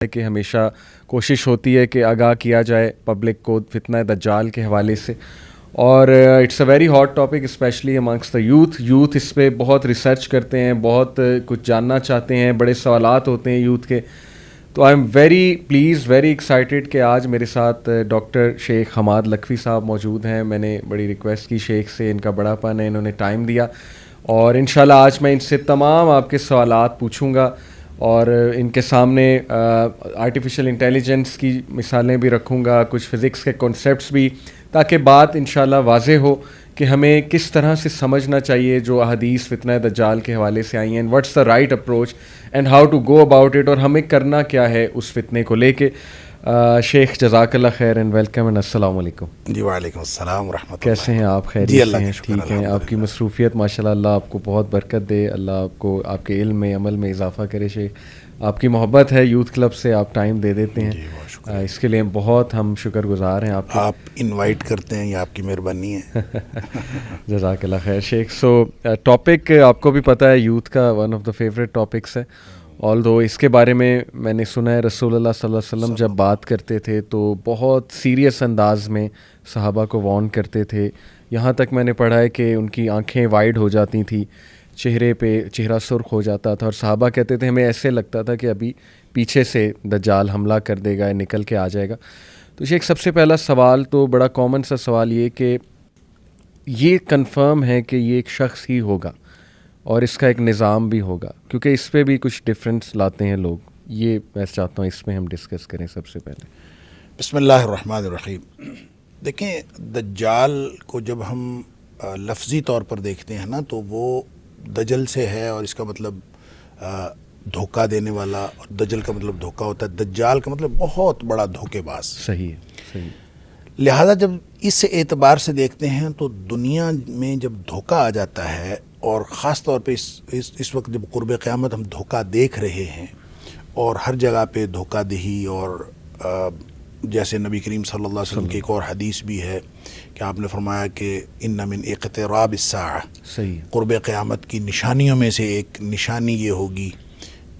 کہ ہمیشہ کوشش ہوتی ہے کہ آگاہ کیا جائے پبلک کو فتنہ دجال کے حوالے سے، اور it's a very hot topic especially amongst the youth اس پہ بہت ریسرچ کرتے ہیں، بہت کچھ جاننا چاہتے ہیں، بڑے سوالات ہوتے ہیں یوتھ کے. تو I am very plays very excited کہ آج میرے ساتھ ڈاکٹر شیخ حماد لکھوی صاحب موجود ہیں. میں نے بڑی ریکویسٹ کی شیخ سے، ان کا بڑا پن ہے، انہوں نے ٹائم دیا، اور انشاءاللہ آج میں ان سے تمام آپ کے سوالات پوچھوں گا، اور ان کے سامنے آرٹیفیشیل انٹیلیجنس کی مثالیں بھی رکھوں گا، کچھ فزکس کے کانسیپٹس بھی، تاکہ بات انشاءاللہ واضح ہو کہ ہمیں کس طرح سے سمجھنا چاہیے جو احادیث فتنہ دجال کے حوالے سے آئی ہیں، and what's the right approach and how to go about it, اور ہمیں کرنا کیا ہے اس فتنے کو لے کے. شیخ جزاک اللہ خیر اینڈ ویلکم اینڈ السلام علیکم. جی وعلیکم السلام ورحمۃ اللہ. کیسے ہیں آپ؟ خیریت سے ہیں؟ ٹھیک ہیں؟ آپ کی مصروفیت ماشاءاللہ اللہ آپ کو بہت برکت دے، اللہ آپ کو آپ کے علم میں عمل میں اضافہ کرے. شیخ آپ کی محبت ہے یوتھ کلب سے، آپ ٹائم دے دیتے ہیں، اس کے لیے بہت ہم شکر گزار ہیں آپ انوائٹ کرتے ہیں، یہ آپ کی مہربانی ہے. جزاک اللہ خیر شیخ. سو ٹاپک آپ کو بھی پتہ ہے یوتھ کا one of the favourite topics ہے، آل دو اس کے بارے میں نے سنا ہے رسول اللہ صلی اللہ علیہ وسلم جب بات کرتے تھے تو بہت سیریس انداز میں صحابہ کو وارن کرتے تھے، یہاں تک میں نے پڑھا ہے کہ ان کی آنکھیں وائڈ ہو جاتی تھیں، چہرے پہ چہرہ سرخ ہو جاتا تھا، اور صحابہ کہتے تھے ہمیں ایسے لگتا تھا کہ ابھی پیچھے سے دجال حملہ کر دے گا، نکل کے آ جائے گا. تو شیخ سب سے پہلا سوال تو بڑا کامن سا سوال یہ کہ یہ کنفرم ہے کہ یہ ایک شخص ہی ہوگا اور اس کا ایک نظام بھی ہوگا، کیونکہ اس پہ بھی کچھ ڈفرینس لاتے ہیں لوگ، یہ میں چاہتا ہوں اس میں ہم ڈسکس کریں سب سے پہلے. بسم اللہ الرحمن الرحیم. دیکھیں دجال کو جب ہم لفظی طور پر دیکھتے ہیں نا تو وہ دجل سے ہے، اور اس کا مطلب دھوکہ دینے والا، اور دجل کا مطلب دھوکہ ہوتا ہے، دجال کا مطلب بہت بڑا دھوکے باز. صحیح ہے، صحیح. لہٰذا جب اس اعتبار سے دیکھتے ہیں تو دنیا میں جب دھوکہ آ جاتا ہے، اور خاص طور پہ اس وقت جب قرب قیامت ہم دھوکہ دیکھ رہے ہیں، اور ہر جگہ پہ دھوکہ دہی، اور جیسے نبی کریم صلی اللہ علیہ وسلم کی ایک اور حدیث بھی ہے کہ آپ نے فرمایا کہ ان من اقتراب الساعہ، صحیح، قرب قیامت کی نشانیوں میں سے ایک نشانی یہ ہوگی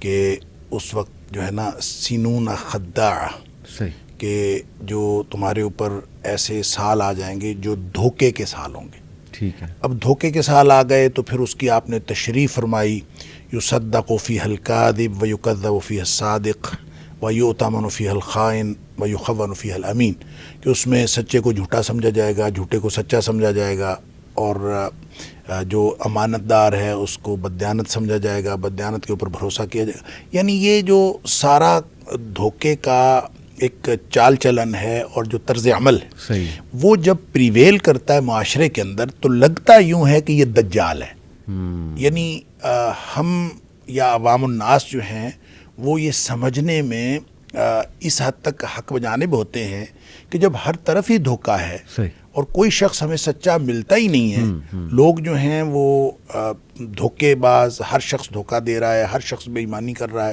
کہ اس وقت جو ہے نا سنون خداع، صحیح، کہ جو تمہارے اوپر ایسے سال آ جائیں گے جو دھوکے کے سال ہوں گے. ٹھیک ہے. اب دھوکے کے سال آ گئے تو پھر اس کی آپ نے تشریح فرمائی، یصدق فیہ الکاذب ویکذب فیہ الصادق ویؤتمن فیہ الخائن ویخون فیہ الامین، کہ اس میں سچے کو جھوٹا سمجھا جائے گا، جھوٹے کو سچا سمجھا جائے گا، اور جو امانت دار ہے اس کو بددیانت سمجھا جائے گا، بددیانت کے اوپر بھروسہ کیا جائے گا. یعنی یہ جو سارا دھوکے کا ایک چال چلن ہے اور جو طرز عمل ہے، صحیح، وہ جب پریویل کرتا ہے معاشرے کے اندر تو لگتا یوں ہے کہ یہ دجال ہے. یعنی ہم یا عوام الناس جو ہیں وہ یہ سمجھنے میں اس حد تک حق بجانب ہوتے ہیں کہ جب ہر طرف ہی دھوکہ ہے، صحیح، اور کوئی شخص ہمیں سچا ملتا ہی نہیں ہے، لوگ جو ہیں وہ دھوکے باز، ہر شخص دھوکہ دے رہا ہے، ہر شخص بے ایمانی کر رہا ہے،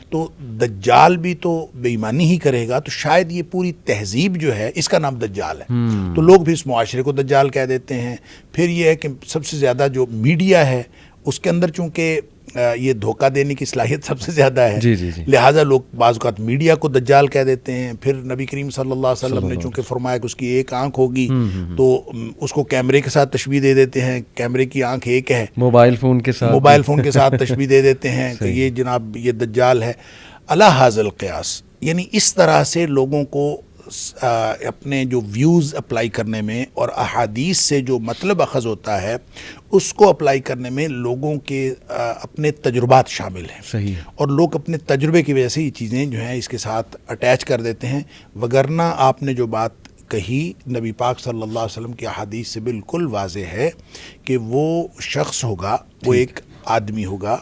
تو دجال بھی تو بے ایمانی ہی کرے گا، تو شاید یہ پوری تہذیب جو ہے اس کا نام دجال ہے. تو لوگ بھی اس معاشرے کو دجال کہہ دیتے ہیں. پھر یہ ہے کہ سب سے زیادہ جو میڈیا ہے اس کے اندر چونکہ یہ دھوکہ دینے کی صلاحیت سب سے زیادہ ہے، جی جی جی، لہٰذا لوگ بعض اوقات میڈیا کو دجال کہہ دیتے ہیں. پھر نبی کریم صلی اللہ علیہ وسلم نے چونکہ فرمایا کہ اس کی ایک آنکھ ہوگی تو اس کو کیمرے کے ساتھ تشبیہ دے دیتے ہیں، کیمرے کی آنکھ ایک ہے، موبائل فون کے ساتھ تشبیہ دے دیتے ہیں کہ یہ جناب یہ دجال ہے. علی ھذا القیاس، یعنی اس طرح سے لوگوں کو اپنے جو ویوز اپلائی کرنے میں اور احادیث سے جو مطلب اخذ ہوتا ہے اس کو اپلائی کرنے میں لوگوں کے اپنے تجربات شامل ہیں. صحیح، اور لوگ اپنے تجربے کی وجہ سے یہ چیزیں جو ہیں اس کے ساتھ اٹیچ کر دیتے ہیں. وگرنہ آپ نے جو بات کہی نبی پاک صلی اللہ علیہ وسلم کی احادیث سے بالکل واضح ہے کہ وہ شخص ہوگا، وہ ایک آدمی ہوگا،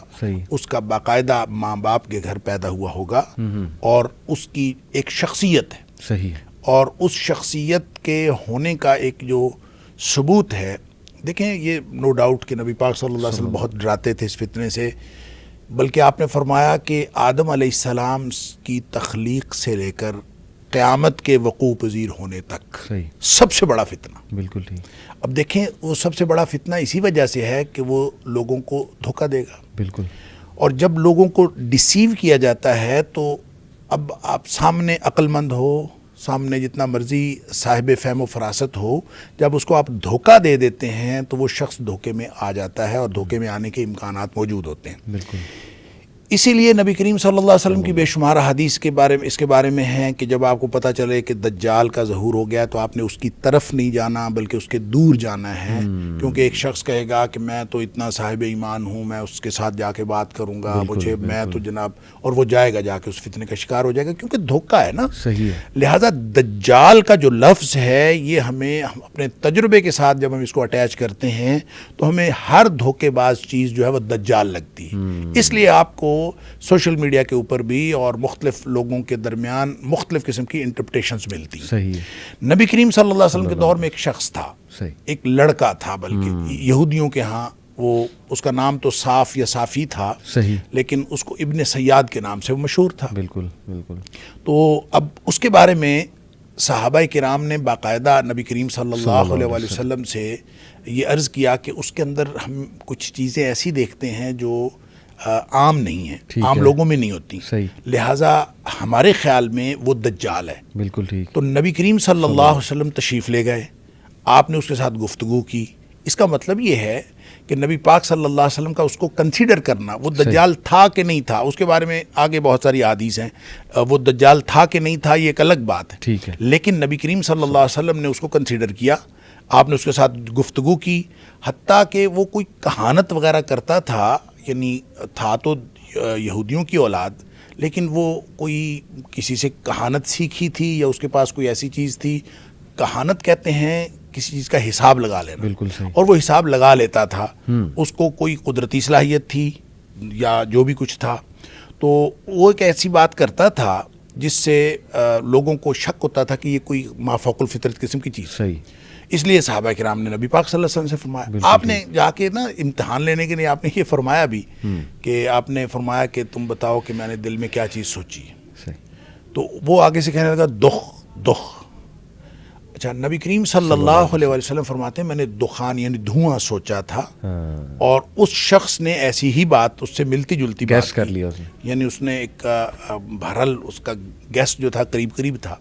اس کا باقاعدہ ماں باپ کے گھر پیدا ہوا ہوگا، اور اس کی ایک شخصیت ہے. صحیح، اور اس شخصیت کے ہونے کا ایک جو ثبوت ہے، دیکھیں یہ نو ڈاؤٹ کہ نبی پاک صلی اللہ علیہ وسلم بہت ڈراتے تھے اس فتنے سے، بلکہ آپ نے فرمایا کہ آدم علیہ السلام کی تخلیق سے لے کر قیامت کے وقوع پذیر ہونے تک سب سے بڑا فتنہ. بالکل ٹھیک. اب دیکھیں وہ سب سے بڑا فتنہ اسی وجہ سے ہے کہ وہ لوگوں کو دھوکہ دے گا. بالکل. اور جب لوگوں کو ڈیسیو کیا جاتا ہے تو اب آپ سامنے عقل مند ہو، سامنے جتنا مرضی صاحب فہم و فراست ہو، جب اس کو آپ دھوکہ دے دیتے ہیں تو وہ شخص دھوکے میں آ جاتا ہے اور دھوکے میں آنے کے امکانات موجود ہوتے ہیں۔ بالکل، اسی لیے نبی کریم صلی اللہ علیہ وسلم کی بے شمار حدیث کے بارے میں اس کے بارے میں ہیں کہ جب آپ کو پتہ چلے کہ دجال کا ظہور ہو گیا تو آپ نے اس کی طرف نہیں جانا بلکہ اس کے دور جانا ہے، کیونکہ ایک شخص کہے گا کہ میں تو اتنا صاحب ایمان ہوں، میں اس کے ساتھ جا کے بات کروں گا، مجھے میں تو جناب، اور وہ جائے گا جا کے اس فتنے کا شکار ہو جائے گا، کیونکہ دھوکہ ہے نا۔ صحیح ہے۔ لہٰذا دجال کا جو لفظ ہے یہ ہمیں اپنے تجربے کے ساتھ جب ہم اس کو اٹیچ کرتے ہیں تو ہمیں ہر دھوکے باز چیز جو ہے وہ دجال لگتی ہے۔ اس لیے آپ کو سوشل میڈیا کے اوپر بھی اور مختلف لوگوں کے درمیان مختلف قسم کی انٹرپریٹیشنز ملتی ہیں۔ صحیح ہے۔ نبی کریم صلی اللہ علیہ وسلم کے دور میں ایک شخص تھا، صحیح، ایک لڑکا تھا، بلکہ یہودیوں کے ہاں وہ اس کا نام تو صاف یا صافی تھا، صحیح، لیکن اس کو ابن سیاد کے نام سے وہ مشہور تھا۔ بالکل بالکل۔ تو اب اس کے بارے میں صحابہ کرام نے باقاعدہ نبی کریم صلی اللہ علیہ وسلم سے یہ عرض کیا کہ اس کے اندر ہم کچھ چیزیں ایسی دیکھتے ہیں جو عام نہیں ہیں، عام لوگوں میں نہیں ہوتی، لہٰذا ہمارے خیال میں وہ دجال ہے۔ بالکل ٹھیک۔ تو نبی کریم صلی اللہ علیہ وسلم تشریف لے گئے، آپ نے اس کے ساتھ گفتگو کی۔ اس کا مطلب یہ ہے کہ نبی پاک صلی اللہ علیہ وسلم کا اس کو کنسیڈر کرنا، وہ دجال تھا کہ نہیں تھا، اس کے بارے میں آگے بہت ساری احادیث ہیں، وہ دجال تھا کہ نہیں تھا یہ ایک الگ بات ہے، ٹھیک ہے، لیکن نبی کریم صلی اللہ علیہ وسلم نے اس کو کنسیڈر کیا، آپ نے اس کے ساتھ گفتگو کی، حتیٰ کہ وہ کوئی کہانت وغیرہ کرتا تھا، یعنی تھا تو یہودیوں کی اولاد، لیکن وہ کوئی کسی سے کہانت سیکھی تھی یا اس کے پاس کوئی ایسی چیز تھی، کہانت کہتے ہیں کسی چیز کا حساب لگا لینا، بالکل صحیح، اور وہ حساب لگا لیتا تھا، اس کو کوئی قدرتی صلاحیت تھی یا جو بھی کچھ تھا، تو وہ ایک ایسی بات کرتا تھا جس سے لوگوں کو شک ہوتا تھا کہ یہ کوئی مافوق الفطرت قسم کی چیز۔ صحیح، اس لیے صحابہ کرام نے نبی پاک صلی اللہ علیہ وسلم سے فرمایا، آپ نے جا کے نا امتحان لینے کے لیے آپ نے یہ فرمایا بھی کہ آپ نے فرمایا کہ تم بتاؤ کہ میں نے دل میں کیا چیز سوچی ہے، صحیح، تو وہ آگے سے کہنے لگا دخ۔ اچھا، نبی کریم صلی اللہ علیہ وسلم فرماتے ہیں میں نے دخان یعنی دھواں سوچا تھا، اور اس شخص نے ایسی ہی بات اس سے ملتی جلتی بات گیس کر لیا اس نے، یعنی اس نے ایک بہرحال اس کا گیس جو تھا قریب تھا،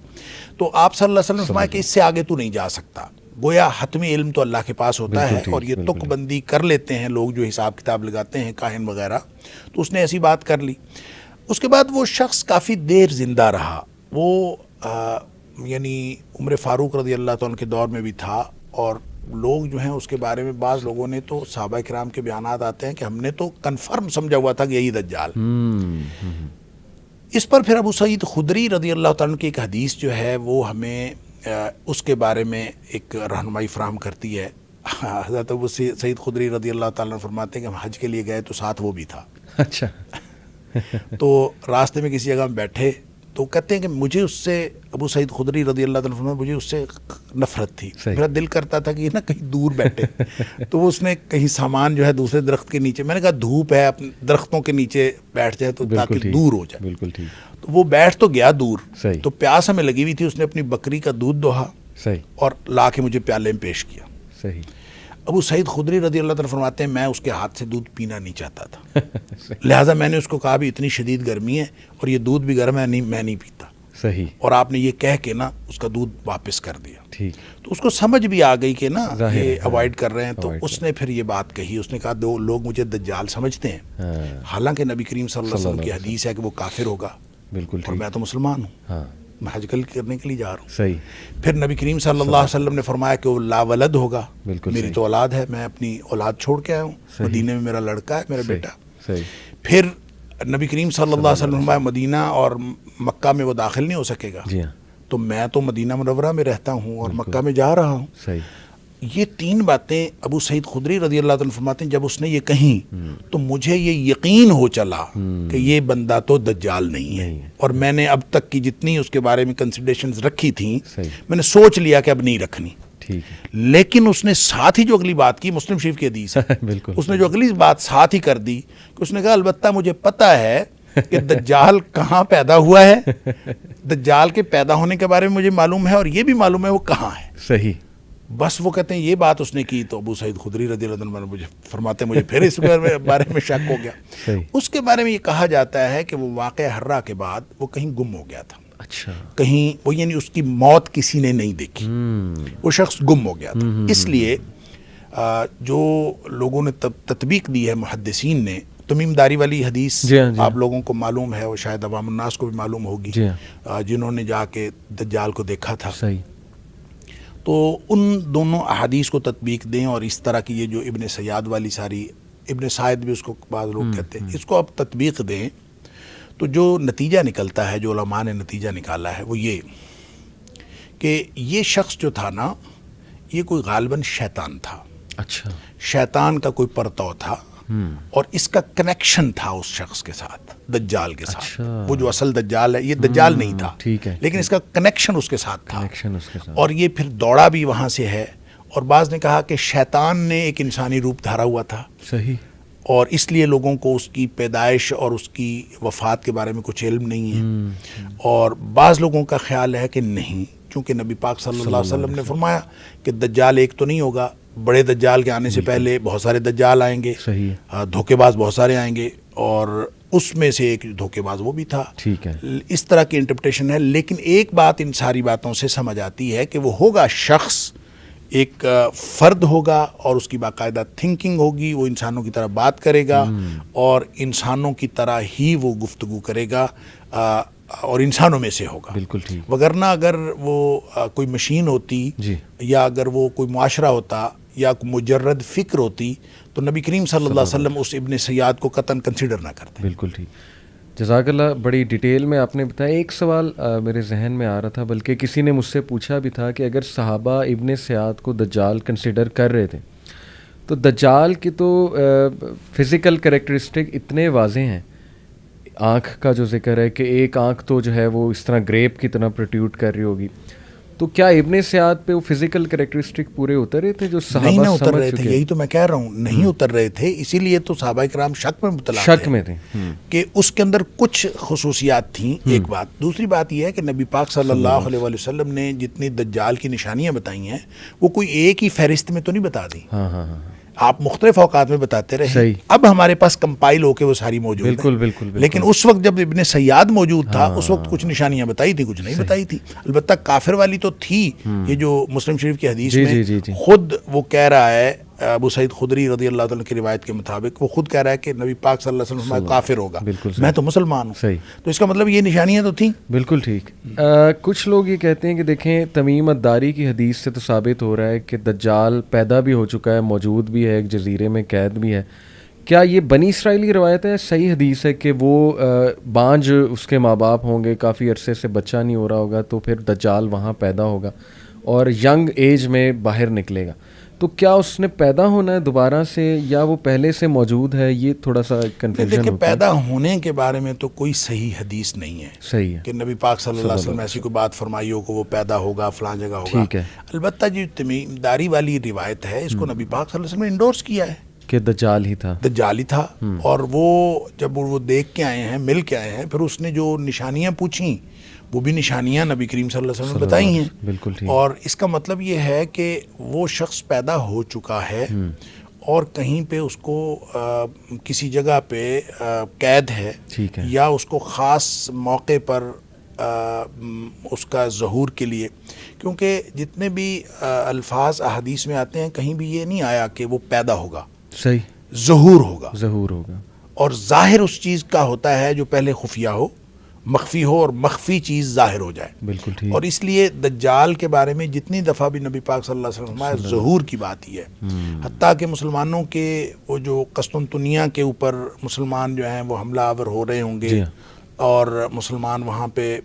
تو آپ صلی اللہ علیہ وسلم نے فرمایا کہ اس سے آگے تو نہیں جا سکتا، گویا حتمی علم تو اللہ کے پاس ہوتا ہے، اور یہ تک بندی کر لیتے ہیں لوگ جو حساب کتاب لگاتے ہیں کاہن وغیرہ، تو اس نے ایسی بات کر لی۔ اس کے بعد وہ شخص کافی دیر زندہ رہا، وہ یعنی عمر فاروق رضی اللہ تعالیٰ عنہ کے دور میں بھی تھا، اور لوگ جو ہیں اس کے بارے میں بعض لوگوں نے تو صحابہ کرام کے بیانات آتے ہیں کہ ہم نے تو کنفرم سمجھا ہوا تھا کہ یہی دجال۔ اس پر پھر ابو سعید خدری رضی اللہ تعالیٰ عنہ کی ایک حدیث جو ہے وہ ہمیں اس کے بارے میں ایک رہنمائی فراہم کرتی ہے۔ حضرت ابو سعید خدری رضی اللہ تعالیٰ عنہ فرماتے ہیں کہ ہم حج کے لیے گئے تو ساتھ وہ بھی تھا۔ اچھا، تو راستے میں کسی جگہ میں بیٹھے تو کہتے ہیں کہ مجھے اس سے، ابو سعید خدری رضی اللہ تعالیٰ عنہ، مجھے اس سے نفرت تھی، میرا دل کرتا تھا کہ یہ نا کہیں دور بیٹھے، تو اس نے کہیں سامان جو ہے دوسرے درخت کے نیچے، میں نے کہا دھوپ ہے اپنے درختوں کے نیچے بیٹھ جائے تو تاکہ دور ہو جائے، بالکل ٹھیک، تو وہ بیٹھ تو گیا دور، صحیح، تو پیاس ہمیں لگی ہوئی تھی، اس نے اپنی بکری کا دودھ دوہا، صحیح، اور لا کے مجھے پیالے میں پیش کیا۔ صحیح، ابو سعید خدری رضی اللہ تعالیٰ فرماتے ہیں میں اس کے ہاتھ سے دودھ پینا نہیں چاہتا تھا، لہٰذا میں نے اس کو کہا بھی اتنی شدید گرمی ہے اور یہ دودھ بھی گرم ہے، میں نہیں پیتا، صحیح، اور آپ نے یہ کہہ کے نا اس کا دودھ واپس کر دیا، ٹھیک، تو اس کو سمجھ بھی آ گئی کہ نا یہ اوائڈ کر رہے ہیں، تو اس نے پھر یہ بات کہی، اس نے کہا دو لوگ مجھے دجال سمجھتے ہیں، حالانکہ نبی کریم صلی اللہ علیہ وسلم کی حدیث ہے کہ وہ کافر ہوگا، بالکل، اور میں تو مسلمان ہوں، ہاں، میں حج کرنے کے لیے جا رہا ہوں، صحیح، پھر نبی کریم صلی اللہ علیہ وسلم نے فرمایا کہ وہ لا ولد ہوگا، میری تو اولاد ہے، میں اپنی اولاد چھوڑ کے آیا ہوں، مدینے میں میرا لڑکا ہے، میرا بیٹا، صحیح، پھر نبی کریم صلی اللہ علیہ وسلم نے فرمایا مدینہ اور مکہ میں وہ داخل نہیں ہو سکے گا، جی ہاں، تو میں تو مدینہ منورہ میں رہتا ہوں اور مکہ میں جا رہا ہوں، صحیح، یہ تین باتیں ابو سعید خدری رضی اللہ عنہ فرماتے ہیں جب اس نے یہ کہیں تو مجھے یہ یقین ہو چلا کہ یہ بندہ تو دجال نہیں ہے، اور میں نے اب تک کی جتنی اس کے بارے میں کنسیڈریشنز رکھی تھیں میں نے سوچ لیا کہ اب نہیں رکھنی، لیکن اس نے ساتھ ہی جو اگلی بات کی، مسلم شریف کی حدیث ہے، اس نے جو اگلی بات ساتھ ہی کر دی کہ اس نے کہا البتہ مجھے پتہ ہے کہ دجال کہاں پیدا ہوا ہے، دجال کے پیدا ہونے کے بارے میں مجھے معلوم ہے، اور یہ بھی معلوم ہے وہ کہاں ہے، صحیح، بس وہ کہتے ہیں یہ بات اس نے کی تو ابو سعید خدری رضی اللہ عنہ مجھے فرماتے ہیں مجھے پھر اس بارے میں شک ہو گیا. اس کے بارے میں یہ کہا جاتا ہے کہ وہ واقعہ حرہ کے بعد وہ کہیں گم ہو گیا تھا. اچھا. کہیں وہ یعنی اس کی موت کسی نے نہیں دیکھی, وہ شخص گم ہو گیا تھا. اس لیے جو لوگوں نے تطبیق دی ہے محدثین نے, تمیم داری والی حدیث آپ لوگوں کو معلوم ہے, اور شاید عوام الناس کو بھی معلوم ہوگی جنہوں نے جا کے دجال کو دیکھا تھا. تو ان دونوں احادیث کو تطبیق دیں, اور اس طرح کی یہ جو ابن سیاد والی ساری, ابن سائد بھی اس کو بعض لوگ کہتے ہیں, اس کو آپ تطبیق دیں تو جو نتیجہ نکلتا ہے, جو علماء نے نتیجہ نکالا ہے وہ یہ کہ یہ شخص جو تھا نا, یہ کوئی غالباً شیطان تھا. اچھا. شیطان کا کوئی پرتو تھا, اور اس کا کنیکشن تھا اس شخص کے ساتھ, دجال کے ساتھ. اچھا. وہ جو اصل دجال ہے یہ دجال نہیں تھا, ٹھیک ہے, لیکن اس کا کنیکشن اس کے ساتھ تھا, اس کے ساتھ. اور یہ پھر دوڑا بھی وہاں سے ہے. اور بعض نے کہا کہ شیطان نے ایک انسانی روپ دھارا ہوا تھا. صحیح. اور اس لیے لوگوں کو اس کی پیدائش اور اس کی وفات کے بارے میں کچھ علم نہیں ہے. اور بعض لوگوں کا خیال ہے کہ نہیں, چونکہ نبی پاک صلی اللہ علیہ وسلم نے فرمایا کہ دجال ایک تو نہیں ہوگا, بڑے دجال کے آنے سے پہلے بہت سارے دجال آئیں گے, دھوکے باز بہت سارے آئیں گے, اور اس میں سے ایک دھوکے باز وہ بھی تھا. ٹھیک ہے. اس طرح کی انٹرپریٹیشن ہے. لیکن ایک بات ان ساری باتوں سے سمجھ آتی ہے کہ وہ ہوگا شخص, ایک فرد ہوگا, اور اس کی باقاعدہ تھنکنگ ہوگی, وہ انسانوں کی طرح بات کرے گا, اور انسانوں کی طرح ہی وہ گفتگو کرے گا, اور انسانوں میں سے ہوگا. بالکل ٹھیک. وگرنہ اگر وہ کوئی مشین ہوتی, یا اگر وہ کوئی معاشرہ ہوتا, یا مجرد فکر ہوتی, تو نبی کریم صلی اللہ علیہ وسلم اس ابن سیاد کو قطعاً کنسیڈر نہ کرتے. بالکل ٹھیک. جزاک اللہ, بڑی ڈیٹیل میں آپ نے بتایا. ایک سوال میرے ذہن میں آ رہا تھا, بلکہ کسی نے مجھ سے پوچھا بھی تھا کہ اگر صحابہ ابن سیاد کو دجال کنسیڈر کر رہے تھے, تو دجال کی تو فزیکل کریکٹرسٹک اتنے واضح ہیں, آنکھ کا جو ذکر ہے کہ ایک آنکھ تو جو ہے وہ اس طرح گریپ کی طرح پروٹیوٹ کر رہی ہوگی, تو کیا ابن سیاد پہ وہ فزیکل کریکٹرسٹک پورے اتر رہے تھے جو صحابہ نہیں اتر رہے تھے؟ یہی تو میں کہہ رہا ہوں, نہیں اتر رہے تھے. اسی لیے تو صحابہ کرام شک میں مبتلا تھے کہ اس کے اندر کچھ خصوصیات تھیں. ایک بات. دوسری بات یہ ہے کہ نبی پاک صلی اللہ علیہ وسلم نے جتنی دجال کی نشانیاں بتائی ہیں, وہ کوئی ایک ہی فہرست میں تو نہیں بتا دی. آپ مختلف اوقات میں بتاتے رہے. اب ہمارے پاس کمپائل ہو کے وہ ساری موجود ہیں. بالکل. لیکن اس وقت جب ابن سیاد موجود تھا, اس وقت کچھ نشانیاں بتائی تھی, کچھ نہیں بتائی تھی. البتہ کافر والی تو تھی. یہ جو مسلم شریف کی حدیث میں خود وہ کہہ رہا ہے, ابو سعید خدری رضی اللہ عنہ کی روایت کے مطابق وہ خود کہہ رہا ہے کہ نبی پاک صلی اللہ علیہ وسلم کافر ہوگا, میں تو مسلمان ہوں. تو اس کا مطلب یہ نشانیاں تو تھیں. بالکل ٹھیک. کچھ لوگ یہ کہتے ہیں کہ دیکھیں تمیم الداری کی حدیث سے تو ثابت ہو رہا ہے کہ دجال پیدا بھی ہو چکا ہے, موجود بھی ہے, ایک جزیرے میں قید بھی ہے. کیا یہ بنی اسرائیلی روایت ہے, صحیح حدیث ہے کہ وہ بانجھ اس کے ماں باپ ہوں گے, کافی عرصے سے بچہ نہیں ہو رہا ہوگا, تو پھر دجال وہاں پیدا ہوگا اور ینگ ایج میں باہر نکلے گا؟ تو کیا اس نے پیدا ہونا ہے دوبارہ سے, یا وہ پہلے سے موجود ہے؟ یہ تھوڑا سا کنفیوژن ہوتا ہے. پیدا ہونے کے بارے میں تو کوئی صحیح حدیث نہیں ہے. صحیح ہے کہ نبی پاک صلی اللہ علیہ وسلم ایسی کوئی بات فرمائی ہو کہ وہ پیدا ہوگا فلاں جگہ ہوگا. ٹھیک ہے. البتہ جو تمیم داری والی روایت ہے, اس کو نبی پاک صلی اللہ علیہ وسلم نے انڈورس کیا ہے کہ دجال ہی تھا. اور وہ جب وہ دیکھ کے آئے ہیں, مل کے آئے ہیں, پھر اس نے جو نشانیاں پوچھیں وہ بھی نشانیاں نبی کریم صلی اللہ علیہ وسلم نے بتائی ہیں. بالکل ٹھیک. اور اس کا مطلب یہ ہے کہ وہ شخص پیدا ہو چکا ہے, اور کہیں پہ اس کو کسی جگہ پہ قید ہے, یا اس کو خاص موقع پر اس کا ظہور کے لیے, کیونکہ جتنے بھی الفاظ احادیث میں آتے ہیں کہیں بھی یہ نہیں آیا کہ وہ پیدا ہوگا. صحیح. ظہور ہوگا. اور ظاہر اس چیز کا ہوتا ہے جو پہلے خفیہ ہو, مخفی ہو, اور مخفی چیز ظاہر ہو جائے. بالکل ٹھیک. اور اس لیے دجال کے بارے میں جتنی دفعہ بھی نبی پاک صلی اللہ علیہ وسلم فرمایا, ظہور کی بات ہی ہے. حتیٰ کہ مسلمانوں کے وہ جو قسطنطنیہ کے اوپر مسلمان جو ہیں وہ حملہ آور ہو رہے ہوں گے, اور مسلمان وہاں پہ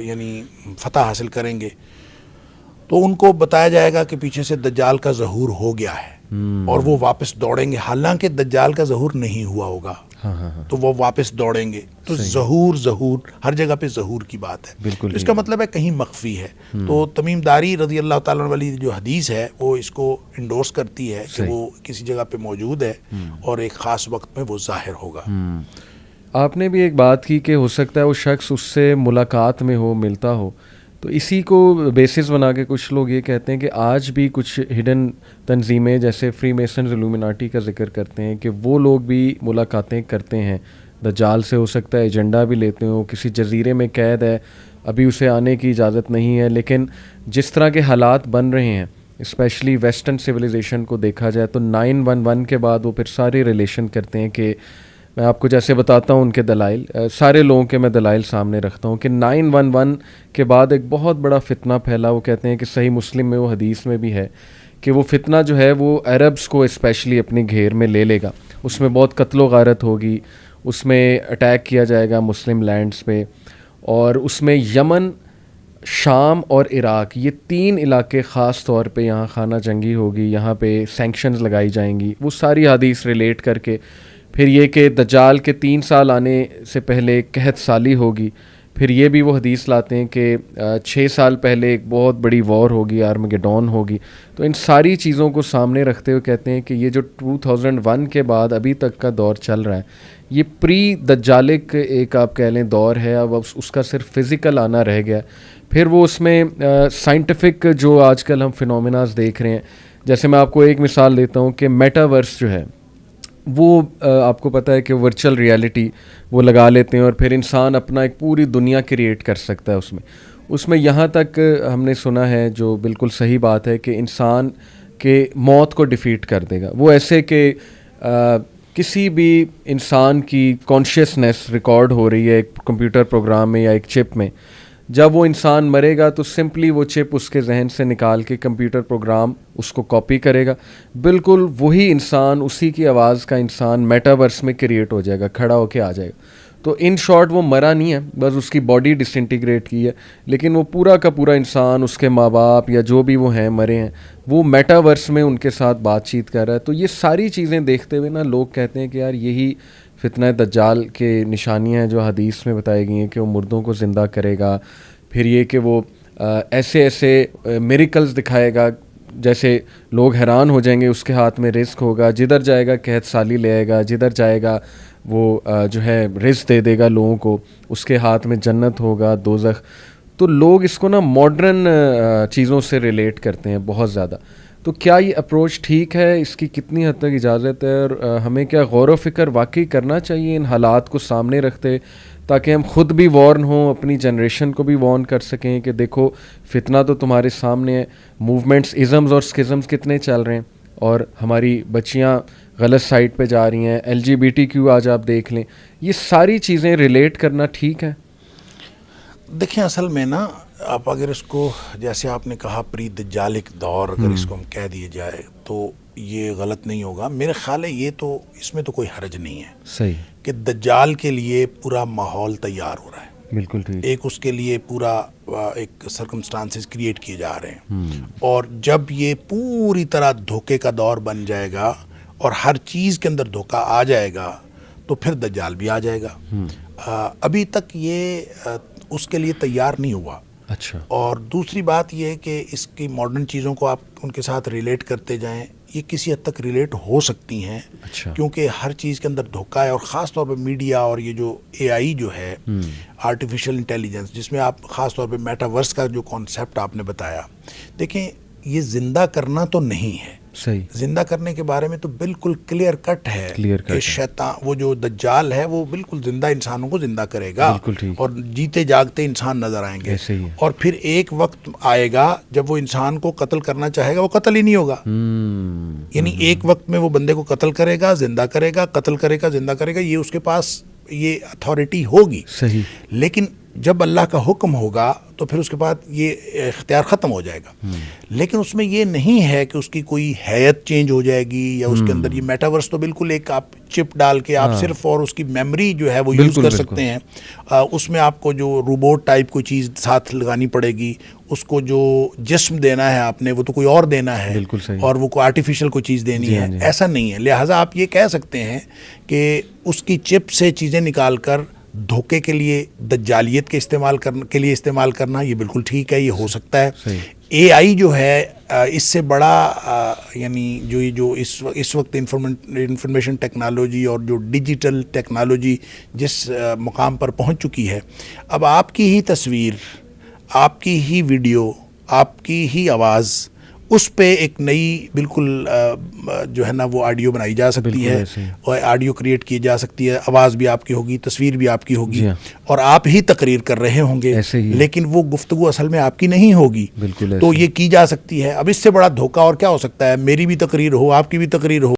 یعنی فتح حاصل کریں گے, تو ان کو بتایا جائے گا کہ پیچھے سے دجال کا ظہور ہو گیا ہے, اور وہ واپس دوڑیں گے, حالانکہ دجال کا ظہور نہیں ہوا ہوگا. تو وہ واپس دوڑیں گے. تو ظہور ہر جگہ پہ ظہور کی بات ہے. بالکل. اس کا مطلب ہے کہیں مخفی ہے. تو تمیم داری رضی اللہ تعالیٰ والی جو حدیث ہے وہ اس کو انڈورس کرتی ہے کہ وہ کسی جگہ پہ موجود ہے, اور ایک خاص وقت میں وہ ظاہر ہوگا. آپ نے بھی ایک بات کی کہ ہو سکتا ہے وہ شخص اس سے ملاقات میں ہو, ملتا ہو, تو اسی کو بیسس بنا کے کچھ لوگ یہ کہتے ہیں کہ آج بھی کچھ ہڈن تنظیمیں جیسے فری میسنز الومناٹی کا ذکر کرتے ہیں کہ وہ لوگ بھی ملاقاتیں کرتے ہیں دجال سے، ہو سکتا ہے ایجنڈا بھی لیتے ہوں، کسی جزیرے میں قید ہے، ابھی اسے آنے کی اجازت نہیں ہے، لیکن جس طرح کے حالات بن رہے ہیں اسپیشلی ویسٹرن سویلائزیشن کو دیکھا جائے تو 9/11 کے بعد وہ پھر سارے ریلیشن کرتے ہیں کہ میں آپ کو جیسے بتاتا ہوں ان کے دلائل، سارے لوگوں کے میں دلائل سامنے رکھتا ہوں کہ 9/11 کے بعد ایک بہت بڑا فتنہ پھیلا. وہ کہتے ہیں کہ صحیح مسلم میں وہ حدیث میں بھی ہے کہ وہ فتنہ جو ہے وہ عربز کو اسپیشلی اپنی گھیر میں لے لے گا، اس میں بہت قتل و غارت ہوگی، اس میں اٹیک کیا جائے گا مسلم لینڈز پہ، اور اس میں یمن، شام اور عراق یہ 3 علاقے خاص طور پہ یہاں خانہ جنگی ہوگی، یہاں پہ سینکشنز لگائی جائیں گی. وہ ساری حدیث ریلیٹ کر کے پھر یہ کہ دجال کے 3 سال آنے سے پہلے قحط سالی ہوگی، پھر یہ بھی وہ حدیث لاتے ہیں کہ 6 سال پہلے ایک بہت بڑی وار ہوگی، آرمگیڈون ہوگی. تو ان ساری چیزوں کو سامنے رکھتے ہوئے کہتے ہیں کہ یہ جو 2001 کے بعد ابھی تک کا دور چل رہا ہے یہ پری دجالک ایک آپ کہہ لیں دور ہے. اب اس کا صرف فزیکل آنا رہ گیا. پھر وہ اس میں سائنٹیفک جو آج کل ہم فینومیناز دیکھ رہے ہیں، جیسے میں آپ کو ایک مثال دیتا ہوں کہ میٹاورس جو ہے وہ آپ کو پتہ ہے کہ ورچوئل ریالٹی وہ لگا لیتے ہیں اور پھر انسان اپنا ایک پوری دنیا کریٹ کر سکتا ہے اس میں یہاں تک ہم نے سنا ہے، جو بالکل صحیح بات ہے، کہ انسان کے موت کو ڈیفیٹ کر دے گا. وہ ایسے کہ کسی بھی انسان کی کانشیسنیس ریکارڈ ہو رہی ہے ایک کمپیوٹر پروگرام میں یا ایک چپ میں، جب وہ انسان مرے گا تو سمپلی وہ چپ اس کے ذہن سے نکال کے کمپیوٹر پروگرام اس کو کاپی کرے گا، بالکل وہی انسان، اسی کی آواز کا انسان میٹاورس میں کریٹ ہو جائے گا، کھڑا ہو کے آ جائے گا. تو ان شارٹ وہ مرا نہیں ہے، بس اس کی باڈی ڈس انٹیگریٹ کی ہے، لیکن وہ پورا کا پورا انسان، اس کے ماں باپ یا جو بھی وہ ہیں مرے ہیں، وہ میٹاورس میں ان کے ساتھ بات چیت کر رہا ہے. تو یہ ساری چیزیں دیکھتے ہوئے نا لوگ کہتے ہیں کہ یار یہی فتنہ دجال کے نشانیاں ہیں جو حدیث میں بتائی گئی ہیں کہ وہ مردوں کو زندہ کرے گا، پھر یہ کہ وہ ایسے ایسے میریکلز دکھائے گا جیسے لوگ حیران ہو جائیں گے، اس کے ہاتھ میں رزق ہوگا، جدھر جائے گا قحط سالی لے آئے گا، جدھر جائے گا وہ جو ہے رزق دے دے گا لوگوں کو، اس کے ہاتھ میں جنت ہوگا، دوزخ. تو لوگ اس کو نا ماڈرن چیزوں سے ریلیٹ کرتے ہیں بہت زیادہ. تو کیا یہ اپروچ ٹھیک ہے؟ اس کی کتنی حد تک اجازت ہے؟ اور ہمیں کیا غور و فکر واقعی کرنا چاہیے ان حالات کو سامنے رکھتے، تاکہ ہم خود بھی وارن ہوں، اپنی جنریشن کو بھی وارن کر سکیں کہ دیکھو فتنہ تو تمہارے سامنے ہے، موومنٹس، ازمز اور اسکزمز کتنے چل رہے ہیں، اور ہماری بچیاں غلط سائٹ پہ جا رہی ہیں، LGBTQ آج آپ دیکھ لیں. یہ ساری چیزیں ریلیٹ کرنا ٹھیک ہے؟ دیکھیں اصل میں نا آپ اگر اس کو جیسے آپ نے کہا پری دجالک دور اگر اس کو ہم کہہ دیے جائے تو یہ غلط نہیں ہوگا. میرے خیال ہے یہ تو اس میں تو کوئی حرج نہیں ہے صحیح کہ دجال کے لیے پورا ماحول تیار ہو رہا ہے، بالکل ٹھیک. ایک اس کے لیے پورا ایک سرکمسٹانسز کریٹ کیے جا رہے ہیں، اور جب یہ پوری طرح دھوکے کا دور بن جائے گا اور ہر چیز کے اندر دھوکہ آ جائے گا تو پھر دجال بھی آ جائے گا. ابھی تک یہ اس کے لیے تیار نہیں ہوا. اچھا. اور دوسری بات یہ ہے کہ اس کی ماڈرن چیزوں کو آپ ان کے ساتھ ریلیٹ کرتے جائیں، یہ کسی حد تک ریلیٹ ہو سکتی ہیں. اچھا. کیونکہ ہر چیز کے اندر دھوکہ ہے، اور خاص طور پہ میڈیا اور یہ جو AI جو ہے آرٹیفیشل انٹیلیجنس، جس میں آپ خاص طور پہ میٹاورس کا جو کانسیپٹ آپ نے بتایا، دیکھیں یہ زندہ کرنا تو نہیں ہے. صحیح. زندہ کرنے کے بارے میں تو بالکل کلیئر کٹ ہے کہ شیطان، وہ جو دجال ہے وہ بالکل زندہ انسانوں کو زندہ کرے گا، اور جیتے جاگتے انسان نظر آئیں گے. اور پھر ایک وقت آئے گا جب وہ انسان کو قتل کرنا چاہے گا، وہ قتل ہی نہیں ہوگا. یعنی ایک وقت میں وہ بندے کو قتل کرے گا، زندہ کرے گا، قتل کرے گا، زندہ کرے گا، یہ اس کے پاس یہ اتھارٹی ہوگی. صحیح. لیکن جب اللہ کا حکم ہوگا تو پھر اس کے بعد یہ اختیار ختم ہو جائے گا. لیکن اس میں یہ نہیں ہے کہ اس کی کوئی حیت چینج ہو جائے گی یا اس کے اندر یہ میٹاورس تو بالکل ایک آپ چپ ڈال کے آپ صرف اور اس کی میموری جو ہے وہ یوز کر سکتے ہیں. اس میں آپ کو جو روبوٹ ٹائپ کوئی چیز ساتھ لگانی پڑے گی، اس کو جو جسم دینا ہے آپ نے وہ تو کوئی اور دینا ہے، اور وہ کوئی آرٹیفیشل کوئی چیز دینی ہے، ایسا نہیں ہے. لہٰذا آپ یہ کہہ سکتے ہیں کہ اس کی چپ سے چیزیں نکال کر دھوکے کے لیے، دجالیت کے استعمال کرنا یہ بالکل ٹھیک ہے، یہ ہو سکتا ہے. AI جو ہے اس سے بڑا یعنی جو اس وقت انفارمیشن ٹیکنالوجی اور جو ڈیجیٹل ٹیکنالوجی جس مقام پر پہنچ چکی ہے، اب آپ کی ہی تصویر آپ کی ہی ویڈیو، آپ کی ہی آواز، اس پہ ایک نئی بالکل جو ہے نا وہ آڈیو بنائی جا سکتی ہے، اور آڈیو کریٹ کی جا سکتی ہے، آواز بھی آپ کی ہوگی، تصویر بھی آپ کی ہوگی، اور آپ ہی تقریر کر رہے ہوں گے، لیکن وہ گفتگو اصل میں آپ کی نہیں ہوگی، تو یہ کی جا سکتی ہے۔ اب اس سے بڑا دھوکہ اور کیا ہو سکتا ہے؟ میری بھی تقریر ہو، آپ کی بھی تقریر ہو،